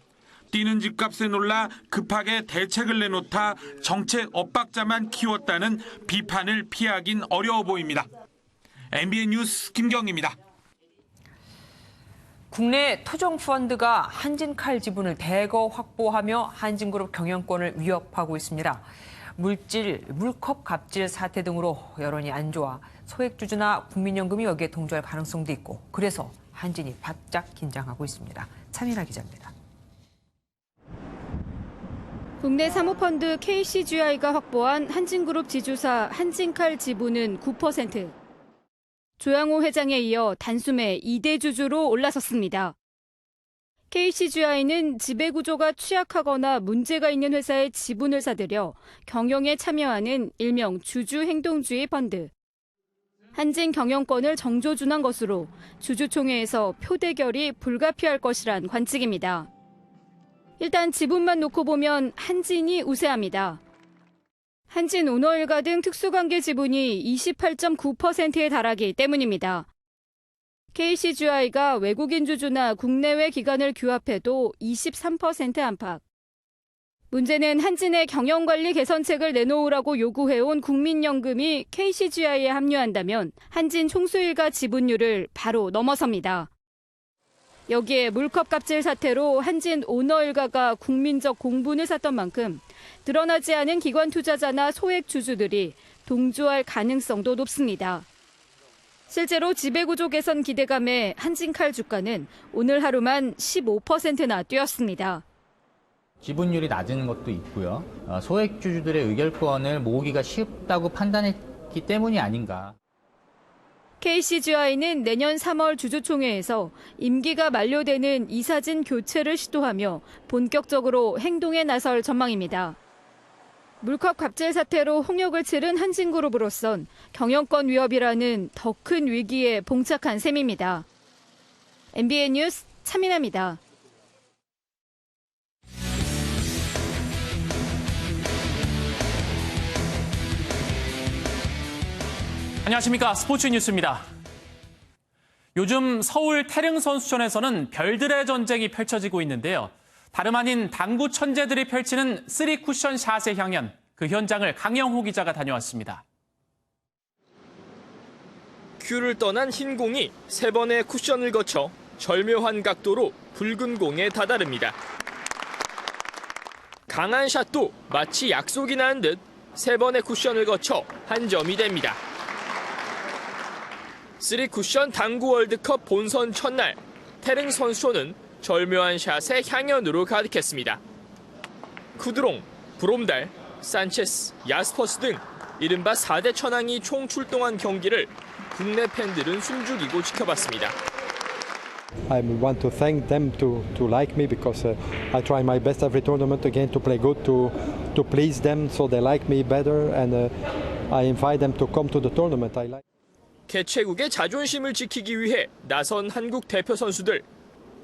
뛰는 집값에 놀라 급하게 대책을 내놓다 정책 엇박자만 키웠다는 비판을 피하긴 어려워 보입니다. MBN 뉴스 김경희입니다. 국내 토종펀드가 한진칼 지분을 대거 확보하며 한진그룹 경영권을 위협하고 있습니다. 물컵 갑질 사태 등으로 여론이 안 좋아 소액주주나 국민연금이 여기에 동조할 가능성도 있고 그래서 한진이 바짝 긴장하고 있습니다. 차민아 기자입니다. 국내 사모펀드 KCGI가 확보한 한진그룹 지주사 한진칼 지분은 9%. 조양호 회장에 이어 단숨에 2대 주주로 올라섰습니다. KCGI는 지배구조가 취약하거나 문제가 있는 회사의 지분을 사들여 경영에 참여하는 일명 주주행동주의 펀드. 한진 경영권을 정조준한 것으로 주주총회에서 표대결이 불가피할 것이란 관측입니다. 일단 지분만 놓고 보면 한진이 우세합니다. 한진 오너일가 등 특수관계 지분이 28.9%에 달하기 때문입니다. KCGI가 외국인 주주나 국내외 기관을 규합해도 23% 안팎. 문제는 한진의 경영관리 개선책을 내놓으라고 요구해온 국민연금이 KCGI에 합류한다면 한진 총수일가 지분율을 바로 넘어섭니다. 여기에 물컵 갑질 사태로 한진 오너일가가 국민적 공분을 샀던 만큼 드러나지 않은 기관 투자자나 소액 주주들이 동조할 가능성도 높습니다. 실제로 지배구조 개선 기대감에 한진칼 주가는 오늘 하루만 15%나 뛰었습니다. 지분율이 낮은 것도 있고요. 소액 주주들의 의결권을 모으기가 쉽다고 판단했기 때문이 아닌가. KCGI는 내년 3월 주주총회에서 임기가 만료되는 이사진 교체를 시도하며 본격적으로 행동에 나설 전망입니다. 물컵 갑질 사태로 홍역을 치른 한진그룹으로선 경영권 위협이라는 더 큰 위기에 봉착한 셈입니다. MBN 뉴스 차민아입니다. 안녕하십니까. 스포츠 뉴스입니다. 요즘 서울 태릉 선수촌에서는 별들의 전쟁이 펼쳐지고 있는데요. 다름 아닌 당구 천재들이 펼치는 3쿠션 샷의 향연, 그 현장을 강영호 기자가 다녀왔습니다. 큐를 떠난 흰 공이 3번의 쿠션을 거쳐 절묘한 각도로 붉은 공에 다다릅니다. 강한 샷도 마치 약속이 난 듯 3번의 쿠션을 거쳐 한 점이 됩니다. 3쿠션 당구 월드컵 본선 첫날, 태릉 선수촌은 절묘한 샷의 향연으로 가득했습니다. 쿠드롱, 브롬달, 산체스, 야스퍼스 등 이른바 4대 천왕이 총 출동한 경기를 국내 팬들은 숨죽이고 지켜봤습니다. I want to thank them to like me because I try my best every tournament again to play good to please them so they like me better and I invite them to come to the tournament. I like. 개최국의 자존심을 지키기 위해 나선 한국 대표 선수들.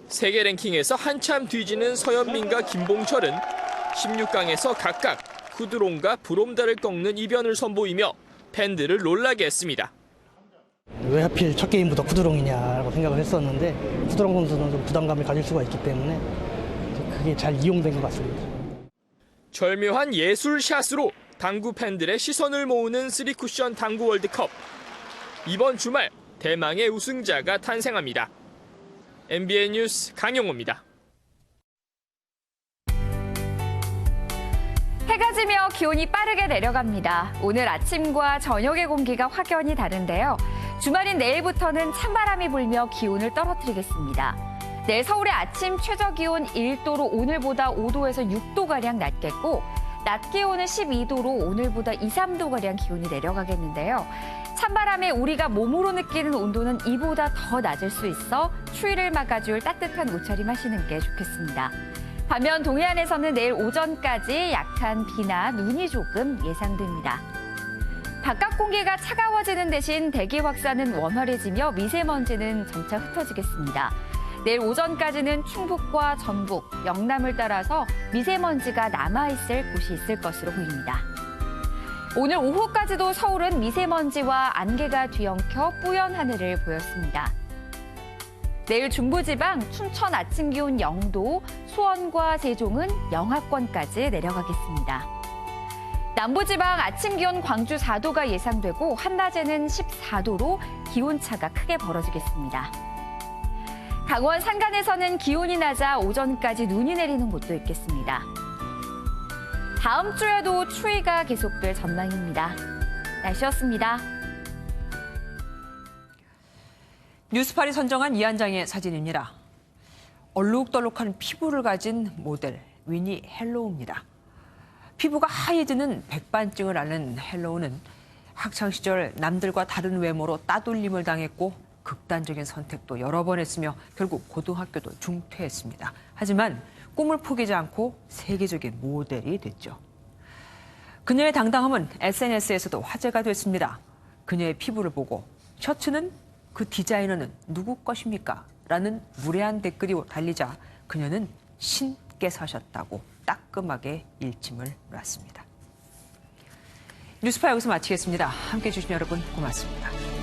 세계 랭킹에서 한참 뒤지는 서현민과 김봉철은 16강에서 각각 후드롱과 브롬다를 꺾는 이변을 선보이며 팬들을 놀라게 했습니다. 왜 하필 첫 게임부터 쿠드롱이냐라고 생각을 했었는데 쿠드롱 선수는 좀 부담감을 가질 수가 있기 때문에 그게 잘 이용된 것 같습니다. 절묘한 예술샷으로 당구 팬들의 시선을 모으는 3쿠션 당구 월드컵. 이번 주말 대망의 우승자가 탄생합니다. MBN 뉴스 강용호입니다. 해가 지며 기온이 빠르게 내려갑니다. 오늘 아침과 저녁의 공기가 확연히 다른데요. 주말인 내일부터는 찬바람이 불며 기온을 떨어뜨리겠습니다. 내일 서울의 아침 최저기온 1도로 오늘보다 5도에서 6도가량 낮겠고 낮 기온은 12도로 오늘보다 2, 3도가량 기온이 내려가겠는데요. 찬바람에 우리가 몸으로 느끼는 온도는 이보다 더 낮을 수 있어 추위를 막아줄 따뜻한 옷차림 하시는 게 좋겠습니다. 반면 동해안에서는 내일 오전까지 약한 비나 눈이 조금 예상됩니다. 바깥 공기가 차가워지는 대신 대기 확산은 원활해지며 미세먼지는 점차 흩어지겠습니다. 내일 오전까지는 충북과 전북, 영남을 따라서 미세먼지가 남아있을 곳이 있을 것으로 보입니다. 오늘 오후까지도 서울은 미세먼지와 안개가 뒤엉켜 뿌연 하늘을 보였습니다. 내일 중부지방 춘천 아침 기온 0도, 수원과 세종은 영하권까지 내려가겠습니다. 남부지방 아침 기온 광주 4도가 예상되고 한낮에는 14도로 기온차가 크게 벌어지겠습니다. 강원 산간에서는 기온이 낮아 오전까지 눈이 내리는 곳도 있겠습니다. 다음 주에도 추위가 계속될 전망입니다. 날씨였습니다. 뉴스팔이 선정한 이 한 장의 사진입니다. 얼룩덜룩한 피부를 가진 모델 위니 헬로우입니다. 피부가 하얘지는 백반증을 앓는 헬로우는 학창시절 남들과 다른 외모로 따돌림을 당했고 극단적인 선택도 여러 번 했으며 결국 고등학교도 중퇴했습니다. 하지만 꿈을 포기하지 않고 세계적인 모델이 됐죠. 그녀의 당당함은 SNS에서도 화제가 됐습니다. 그녀의 피부를 보고 셔츠는 그 디자이너는 누구 것입니까? 라는 무례한 댓글이 달리자 그녀는 신께 사셨다고 따끔하게 일침을 놨습니다. 뉴스파 여기서 마치겠습니다. 함께해 주신 여러분 고맙습니다.